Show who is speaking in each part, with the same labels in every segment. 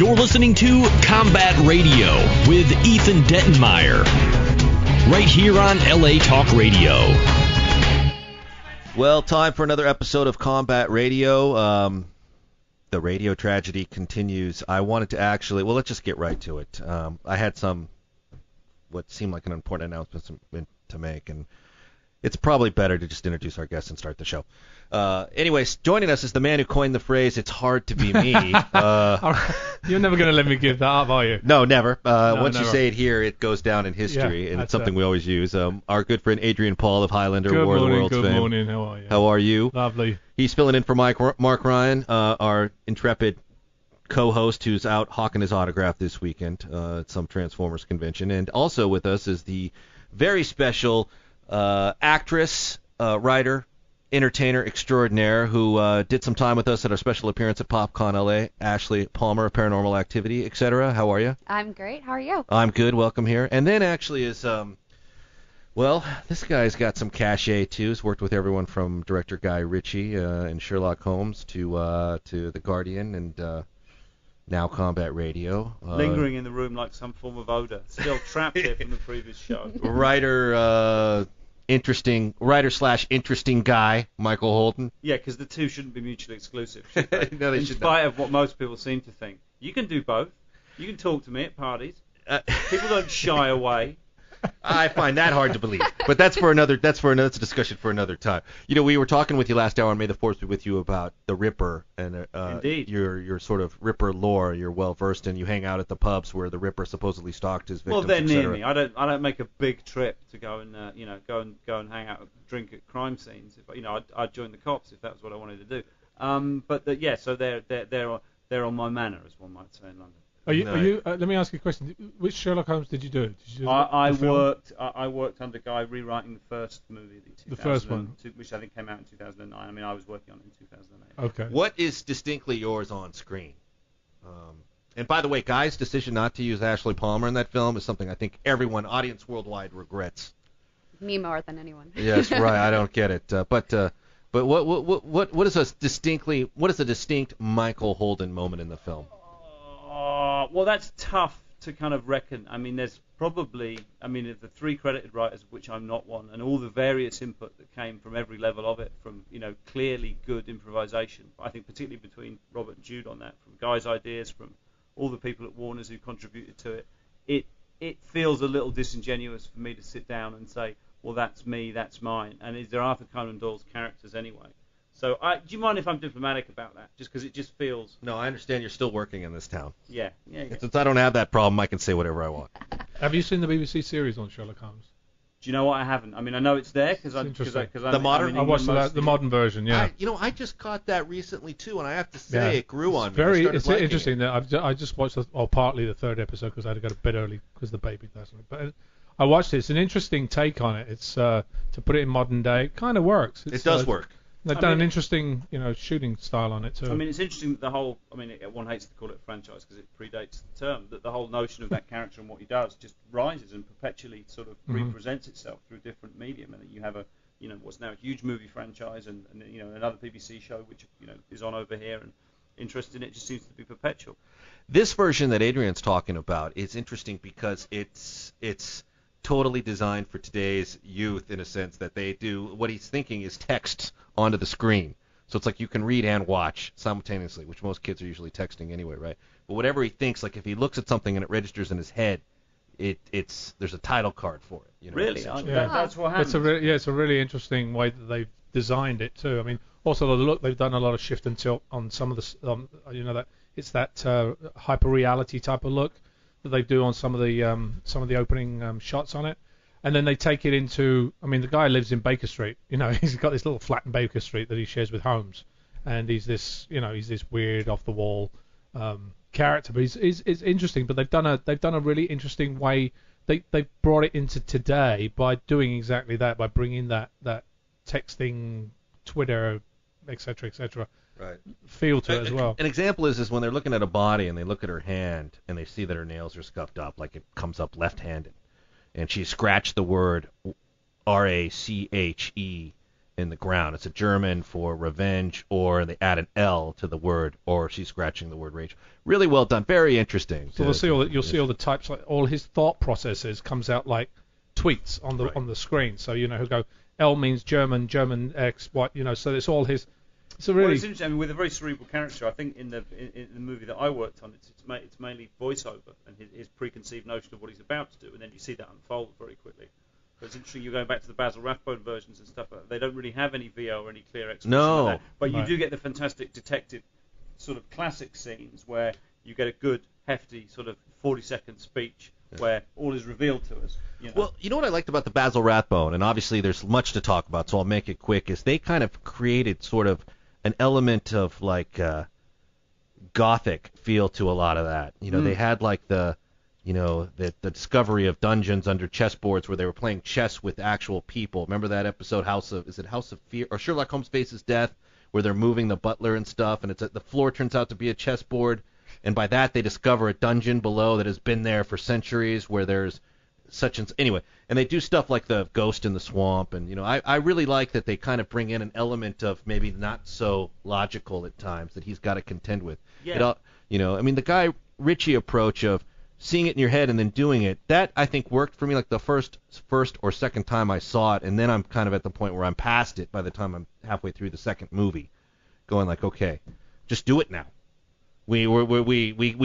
Speaker 1: You're listening to Combat Radio with Ethan Dettenmeyer, right here on LA Talk Radio.
Speaker 2: Well, time for another episode of Combat Radio. The radio tragedy continues. I wanted to actually, well, let's just get right to it. I had what seemed like an important announcement to make, and it's probably better to just introduce our guest and start the show. Anyways, joining us is the man who coined the phrase, "It's hard to be me."
Speaker 3: You're never going to let me give that up, are you?
Speaker 2: No, never. Once
Speaker 3: never.
Speaker 2: you say it here, it goes down in history, and it's something we always use. Our good friend Adrian Paul of Highlander, War of the Worlds fame.
Speaker 3: Good morning. How are you?
Speaker 2: How are you?
Speaker 3: Lovely.
Speaker 2: He's filling in for Mark Ryan, our intrepid co-host who's out hawking his autograph this weekend at some Transformers convention. And also with us is the very special actress, writer, entertainer extraordinaire who did some time with us at our special appearance at PopCon LA, Ashley Palmer, Paranormal Activity, etc. How are you?
Speaker 4: I'm great. How are you?
Speaker 2: I'm good. Welcome here. And then actually is, well, this guy's got some cachet too. He's worked with everyone from director Guy Ritchie and Sherlock Holmes to The Guardian and now Combat Radio.
Speaker 5: Lingering in the room like some form of odor. Still trapped here from the previous show.
Speaker 2: Writer/interesting guy, Michael Holden.
Speaker 5: Yeah, because the two shouldn't be mutually exclusive, should they?
Speaker 2: No, they
Speaker 5: in
Speaker 2: should
Speaker 5: spite
Speaker 2: not.
Speaker 5: of what most people seem to think. You can do both. You can talk to me at parties. People don't shy away.
Speaker 2: I find that hard to believe, but that's a discussion for another time. You know, we were talking with you last hour on May the 4th be with you about the Ripper and
Speaker 5: Indeed.
Speaker 2: your sort of Ripper lore. You're well versed, and you hang out at the pubs where the Ripper supposedly stalked his victims.
Speaker 5: Well, they're near
Speaker 2: etc.
Speaker 5: me. I don't make a big trip to go and go and hang out, drink at crime scenes. If I'd join the cops if that was what I wanted to do. So they're on my manor, as one might say in London.
Speaker 3: Are you? Let me ask you a question. Which Sherlock Holmes did you do?
Speaker 5: I worked under Guy rewriting the first movie,
Speaker 3: the first one,
Speaker 5: which I think came out in 2009. I mean, I was working on it in 2008.
Speaker 3: Okay.
Speaker 2: What is distinctly yours on screen? And by the way, Guy's decision not to use Ashley Palmer in that film is something I think everyone, audience worldwide, regrets.
Speaker 4: Me more than anyone.
Speaker 2: Yes, right. I don't get it. But what is a distinct Michael Holden moment in the film?
Speaker 5: Well, that's tough to kind of reckon. I mean, there's probably, the three credited writers, of which I'm not one, and all the various input that came from every level of it, from, clearly good improvisation. I think particularly between Robert and Jude on that, from Guy's ideas, from all the people at Warner's who contributed to it. It feels a little disingenuous for me to sit down and say, well, that's me, that's mine. And they're Arthur Conan Doyle's characters anyway. So, do you mind if I'm diplomatic about that? Just because it just feels...
Speaker 2: No, I understand you're still working in this town.
Speaker 5: Yeah.
Speaker 2: Since I don't have that problem, I can say whatever I want.
Speaker 3: Have you seen the BBC series on Sherlock Holmes?
Speaker 5: Do you know what? I haven't. I mean, I know it's there because I
Speaker 2: watched
Speaker 3: the modern version. Yeah.
Speaker 2: I just caught that recently too, and I have to say it grew on me.
Speaker 3: It's interesting that I just watched partly the third episode because I had to go to bed early because the baby doesn't. But I watched it. It's an interesting take on it. It's to put it in modern day. It kind of works.
Speaker 2: It does work.
Speaker 3: They've done an interesting, shooting style on it too.
Speaker 5: I mean, it's interesting that the whole. I mean, one hates to call it a franchise because it predates the term. That the whole notion of that character and what he does just rises and perpetually sort of represents itself through different medium. And you have what's now a huge movie franchise and another BBC show which is on over here, and interest in it just seems to be perpetual.
Speaker 2: This version that Adrian's talking about is interesting because it's totally designed for today's youth in a sense that they do what he's thinking is text onto the screen. So it's like you can read and watch simultaneously, which most kids are usually texting anyway, right? But whatever he thinks, like if he looks at something and it registers in his head, there's a title card for it.
Speaker 5: Really? That's what happens.
Speaker 3: It's a really interesting way that they've designed it too. I mean, also the look, they've done a lot of shift and tilt on some of the, that it's that hyper reality type of look that they do on some of the opening shots on it, and then they take it into. I mean, the guy lives in Baker Street. He's got this little flat in Baker Street that he shares with Holmes, and he's this weird off the wall character. But it's interesting. But they've done a really interesting way. They brought it into today by doing exactly that, by bringing that texting, Twitter, etc.
Speaker 2: Right.
Speaker 3: Feel to it as well.
Speaker 2: An example is when they're looking at a body and they look at her hand and they see that her nails are scuffed up, like it comes up left-handed, and she scratched the word RACHE in the ground. It's a German for revenge, or they add an L to the word, or she's scratching the word rage. Really well done. Very interesting.
Speaker 3: So you'll see all the types, like all his thought processes comes out like tweets on the screen. So he'll go, L means German X, what, so it's all his. It's a really.
Speaker 5: Well, it's interesting. I mean, with a very cerebral character, I think in the movie that I worked on, it's mainly voiceover and his preconceived notion of what he's about to do, and then you see that unfold very quickly. But it's interesting. You're going back to the Basil Rathbone versions and stuff. They don't really have any VO or any clear explanation.
Speaker 2: No.
Speaker 5: Like that. But you do get the fantastic detective sort of classic scenes where you get a good, hefty sort of 40-second speech where all is revealed to us.
Speaker 2: Well, you know what I liked about the Basil Rathbone, and obviously there's much to talk about, so I'll make it quick, is they kind of created sort of an element of like gothic feel to a lot of that. They had like the the discovery of dungeons under chessboards where they were playing chess with actual people. Remember that episode, House of Fear, or Sherlock Holmes Faces Death, where they're moving the butler and stuff, and the floor turns out to be a chessboard, and by that they discover a dungeon below that has been there for centuries, where there's anyway, and they do stuff like the ghost in the swamp, and I really like that they kind of bring in an element of maybe not so logical at times that he's got to contend with.
Speaker 5: Yeah.
Speaker 2: The Guy Ritchie approach of seeing it in your head and then doing it, that I think worked for me like the first or second time I saw it, and then I'm kind of at the point where I'm past it by the time I'm halfway through the second movie, going like, okay, just do it now. We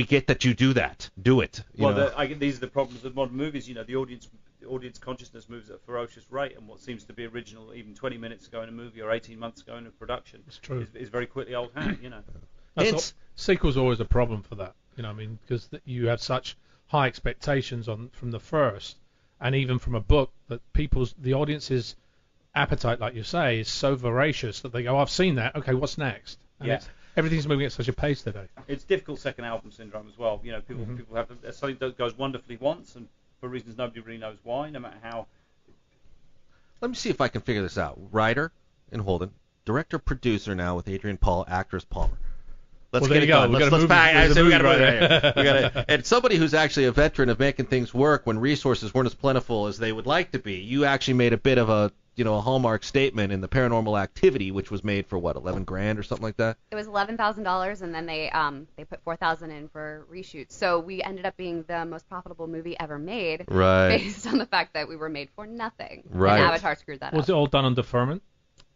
Speaker 2: get that you do that. Do it.
Speaker 5: These are the problems of modern movies. The audience consciousness moves at a ferocious rate, and what seems to be original even 20 minutes ago in a movie or 18 months ago in a production is very quickly old hat.
Speaker 3: Sequel's always a problem for that. Because you have such high expectations from the first, and even from a book, that the audience's appetite, like you say, is so voracious that they go, I've seen that. Okay, what's next? And everything's moving at such a pace today.
Speaker 5: It's difficult second album syndrome as well. People have something that goes wonderfully once, and for reasons nobody really knows why, no matter how.
Speaker 2: Let me see if I can figure this out. Writer in Holden, director, producer now with Adrian, Paul, actress Palmer. Let's get it done. Let's pack. We got to and somebody who's actually a veteran of making things work when resources weren't as plentiful as they would like to be. You actually made a bit of a hallmark statement in the Paranormal Activity, which was made for what, $11,000 or something like that.
Speaker 4: It was $11,000, and then they put $4,000 in for reshoots. So we ended up being the most profitable movie ever made, based on the fact that we were made for nothing.
Speaker 2: Right.
Speaker 4: And Avatar screwed that up.
Speaker 3: Was it all done on deferment?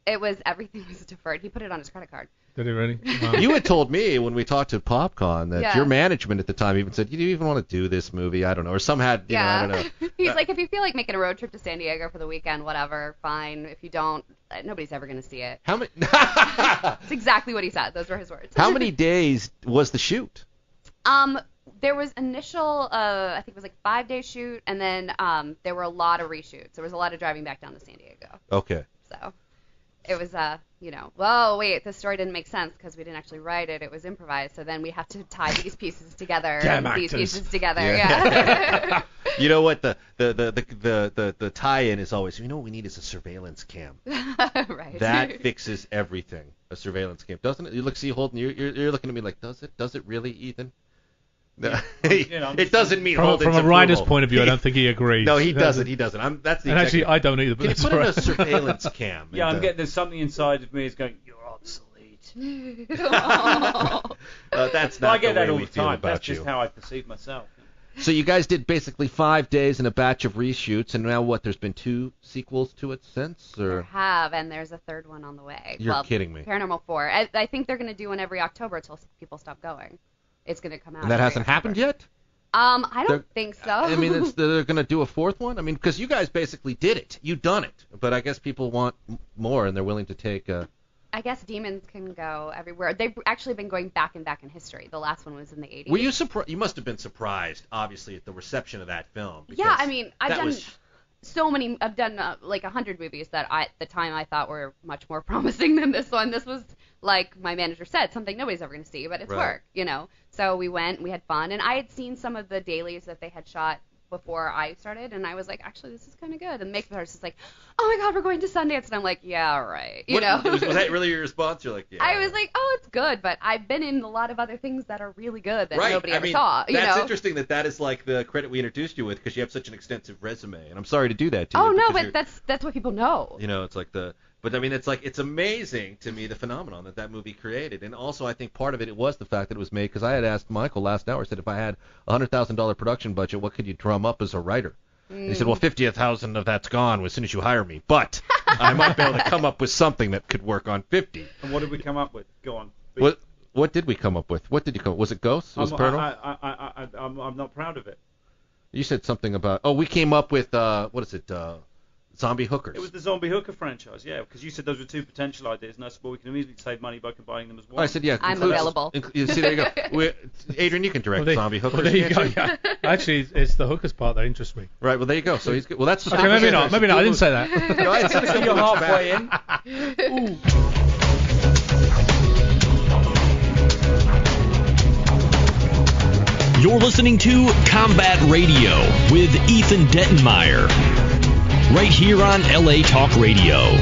Speaker 4: Everything was deferred. He put it on his credit card.
Speaker 3: Did he really? Wow.
Speaker 2: You had told me when we talked to PopCon that your management at the time even said, "You do you even want to do this movie?" I don't know, or some had, I don't know.
Speaker 4: He's like, if you feel like making a road trip to San Diego for the weekend, whatever, fine. If you don't, nobody's ever going to see it.
Speaker 2: How many?
Speaker 4: That's exactly what he said. Those were his words.
Speaker 2: How many days was the shoot?
Speaker 4: There was initial, I think it was like 5-day shoot, and then there were a lot of reshoots. There was a lot of driving back down to San Diego.
Speaker 2: Okay.
Speaker 4: So it was, well, wait, this story didn't make sense because we didn't actually write it. It was improvised. So then we have to tie these pieces together. These pieces together. Yeah.
Speaker 2: You know what? The tie-in is always, what we need is a surveillance cam.
Speaker 4: Right.
Speaker 2: That fixes everything. A surveillance cam, doesn't it? You look, see, Holden, you're looking at me like, does it? Does it really, Ethan? No, it doesn't mean
Speaker 3: from a writer's point of view. I don't think he agrees.
Speaker 2: No, he doesn't. He doesn't. That's the.
Speaker 3: And actually, I don't either. But
Speaker 2: can you put in a surveillance cam?
Speaker 5: Yeah, I'm getting. There's something inside of me is going, "You're obsolete."
Speaker 2: That's not.
Speaker 5: I get
Speaker 2: the
Speaker 5: that
Speaker 2: way
Speaker 5: all
Speaker 2: we
Speaker 5: the
Speaker 2: feel
Speaker 5: time.
Speaker 2: about
Speaker 5: That's just
Speaker 2: you.
Speaker 5: how I perceive myself.
Speaker 2: So you guys did basically 5 days and a batch of reshoots, and now what? There's been 2 sequels to it since, or?
Speaker 4: There have, and there's a third one on the way.
Speaker 2: You're kidding me.
Speaker 4: Paranormal 4. I think they're going to do one every October until people stop going. It's going to come out.
Speaker 2: And that hasn't happened yet?
Speaker 4: I don't think so.
Speaker 2: I mean, they're going to do a 4th one? I mean, because you guys basically did it. You've done it. But I guess people want more, and they're willing to take...
Speaker 4: I guess demons can go everywhere. They've actually been going back and back in history. The last one was in the 80s.
Speaker 2: Were you surprised? You must have been surprised, obviously, at the reception of that film.
Speaker 4: Yeah, I mean, I've done like 100 movies that at the time I thought were much more promising than this one. This was, like my manager said, something nobody's ever going to see, but it's work, So we went, we had fun, and I had seen some of the dailies that they had shot before I started, and I was like, actually, this is kind of good. And the makeup artist is like, oh my God, we're going to Sundance, and I'm like, yeah, right,
Speaker 2: Was that really your response? You're like, yeah.
Speaker 4: I was like, oh, it's good, but I've been in a lot of other things that are really good that nobody ever
Speaker 2: mean,
Speaker 4: saw.
Speaker 2: That's interesting that is like the credit we introduced you with, because you have such an extensive resume, and I'm sorry to do that to you.
Speaker 4: Oh no, but that's what people know.
Speaker 2: It's like But I mean, it's amazing to me the phenomenon that movie created, and also I think part of it was the fact that it was made because I had asked Michael last hour. I said if I had $100,000 production budget, what could you drum up as a writer? And he said, well, 50,000 of that's gone as soon as you hire me, but I might be able to come up with something that could work on 50.
Speaker 5: And what did we come up with? Go on.
Speaker 2: What did we come up with? What did you come up with? Was it Ghosts? Was it Paranormal?
Speaker 5: I'm not proud of it.
Speaker 2: You said something about, we came up with, what is it, zombie hookers.
Speaker 5: It was the zombie hooker franchise, yeah, because you said those were two potential ideas, and I said, well, we can immediately save money by combining them as one.
Speaker 2: I said, yeah.
Speaker 4: I'm available.
Speaker 2: You see, there you go. Adrian, you can direct zombie hookers.
Speaker 3: Well, there you go, yeah. Actually, it's the hookers part that interests me.
Speaker 2: Right, well, there you go. So he's good. Well, that's the
Speaker 3: okay, maybe not. Maybe not. I didn't say that.
Speaker 2: No, I said
Speaker 5: So you're halfway in.
Speaker 3: Ooh.
Speaker 1: You're listening to Combat Radio with Ethan Dettenmeyer, right here on LA Talk Radio.